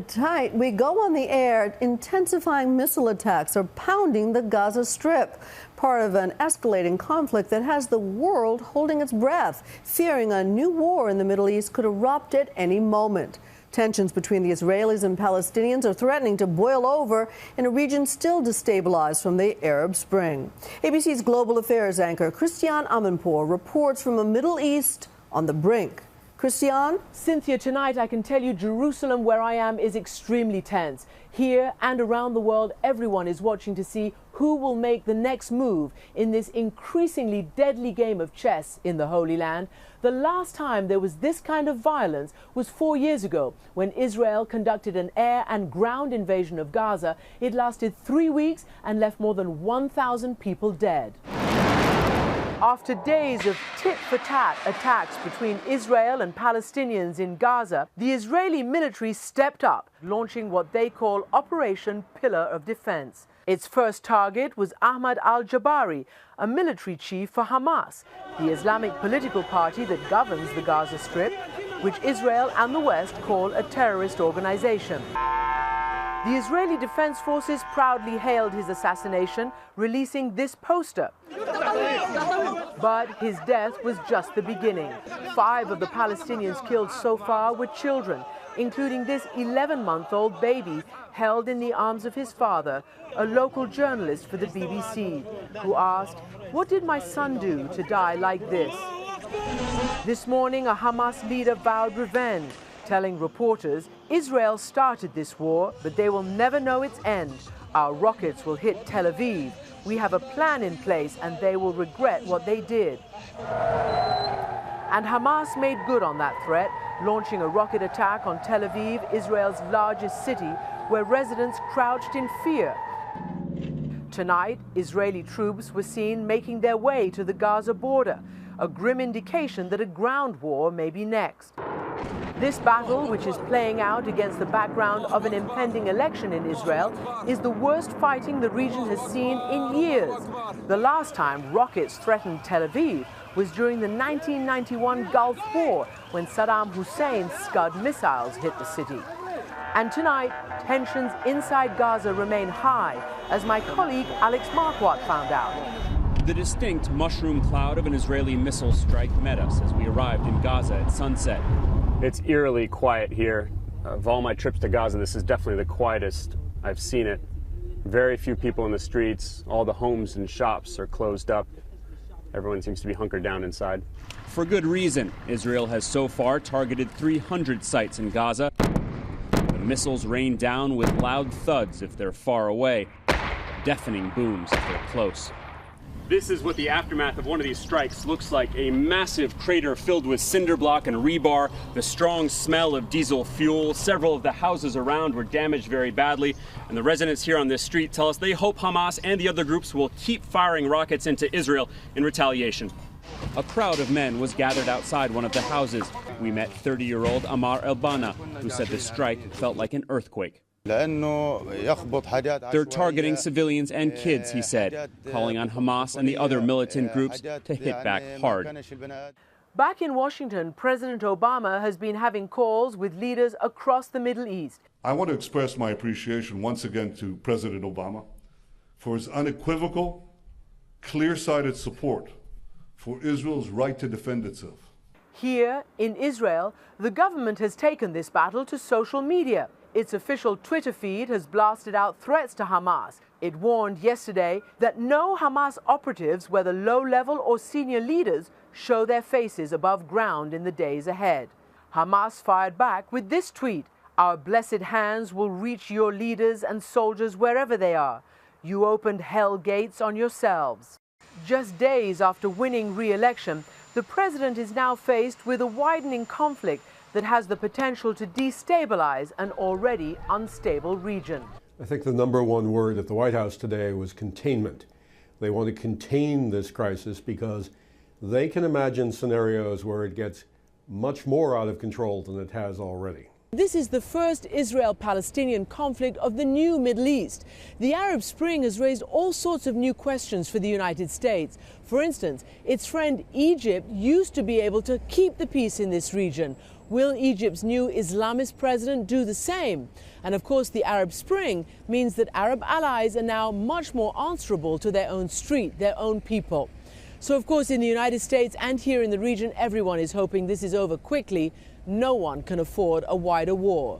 Tonight, we go on the air. Intensifying missile attacks are pounding the Gaza Strip, part of an escalating conflict that has the world holding its breath, fearing a new war in the Middle East could erupt at any moment. Tensions between the Israelis and Palestinians are threatening to boil over in a region still destabilized from the Arab Spring. ABC's global affairs anchor Christiane Amanpour reports from a Middle East on the brink. Christiane? Cynthia, tonight I can tell you Jerusalem, where I am, is extremely tense. Here and around the world, everyone is watching to see who will make the next move in this increasingly deadly game of chess in the Holy Land. The last time there was this kind of violence was 4 years ago, when Israel conducted an air and ground invasion of Gaza. It lasted 3 weeks and left more than 1,000 people dead. After days of tit-for-tat attacks between Israel and Palestinians in Gaza, the Israeli military stepped up, launching what they call Operation Pillar of Defense. Its first target was Ahmad al-Jabari, a military chief for Hamas, the Islamic political party that governs the Gaza Strip, which Israel and the West call a terrorist organization. The Israeli Defense Forces proudly hailed his assassination, releasing this poster. But his death was just the beginning. 5 of the Palestinians killed so far were children, including this 11-month-old baby held in the arms of his father, a local journalist for the BBC, who asked, "What did my son do to die like this?" This morning, a Hamas leader vowed revenge, telling reporters Israel started this war, but they will never know its end. Our rockets will hit Tel Aviv. We have a plan in place and they will regret what they did. And Hamas made good on that threat, launching a rocket attack on Tel Aviv, Israel's largest city, where residents crouched in fear. Tonight, Israeli troops were seen making their way to the Gaza border, a grim indication that a ground war may be next. This battle, which is playing out against the background of an impending election in Israel, is the worst fighting the region has seen in years. The last time rockets threatened Tel Aviv was during the 1991 Gulf War, when Saddam Hussein's Scud missiles hit the city. And tonight, tensions inside Gaza remain high, as my colleague Alex Marquardt found out. The distinct mushroom cloud of an Israeli missile strike met us as we arrived in Gaza at sunset. It's eerily quiet here. Of all my trips to Gaza, this is definitely the quietest I've seen it. Very few people in the streets. All the homes and shops are closed up. Everyone seems to be hunkered down inside. For good reason. Israel has so far targeted 300 sites in Gaza. The missiles rain down with loud thuds if they're far away, deafening booms if they're close. This is what the aftermath of one of these strikes looks like. A massive crater filled with cinder block and rebar, the strong smell of diesel fuel. Several of the houses around were damaged very badly, and the residents here on this street tell us they hope Hamas and the other groups will keep firing rockets into Israel in retaliation. A crowd of men was gathered outside one of the houses. We met 30-year-old Amar El-Bana, who said the strike felt like an earthquake. They're targeting civilians and kids, he said, calling on Hamas and the other militant groups to hit back hard. Back in Washington, President Obama has been having calls with leaders across the Middle East. I want to express my appreciation once again to President Obama for his unequivocal, clear-sighted support for Israel's right to defend itself. Here in Israel, the government has taken this battle to social media. Its official Twitter feed has blasted out threats to Hamas. It warned yesterday that no Hamas operatives, whether low-level or senior leaders, show their faces above ground in the days ahead. Hamas fired back with this tweet: "Our blessed hands will reach your leaders and soldiers wherever they are. You opened hell gates on yourselves." Just days after winning re-election, the president is now faced with a widening conflict that has the potential to destabilize an already unstable region. I think the number one word at the White House today was containment. They want to contain this crisis because they can imagine scenarios where it gets much more out of control than it has already. This is the first Israel-Palestinian conflict of the new Middle East. The Arab Spring has raised all sorts of new questions for the United States. For instance, its friend Egypt used to be able to keep the peace in this region. Will Egypt's new Islamist president do the same? And of course, the Arab Spring means that Arab allies are now much more answerable to their own street, their own people. So of course, in the United States and here in the region, everyone is hoping this is over quickly. No one can afford a wider war.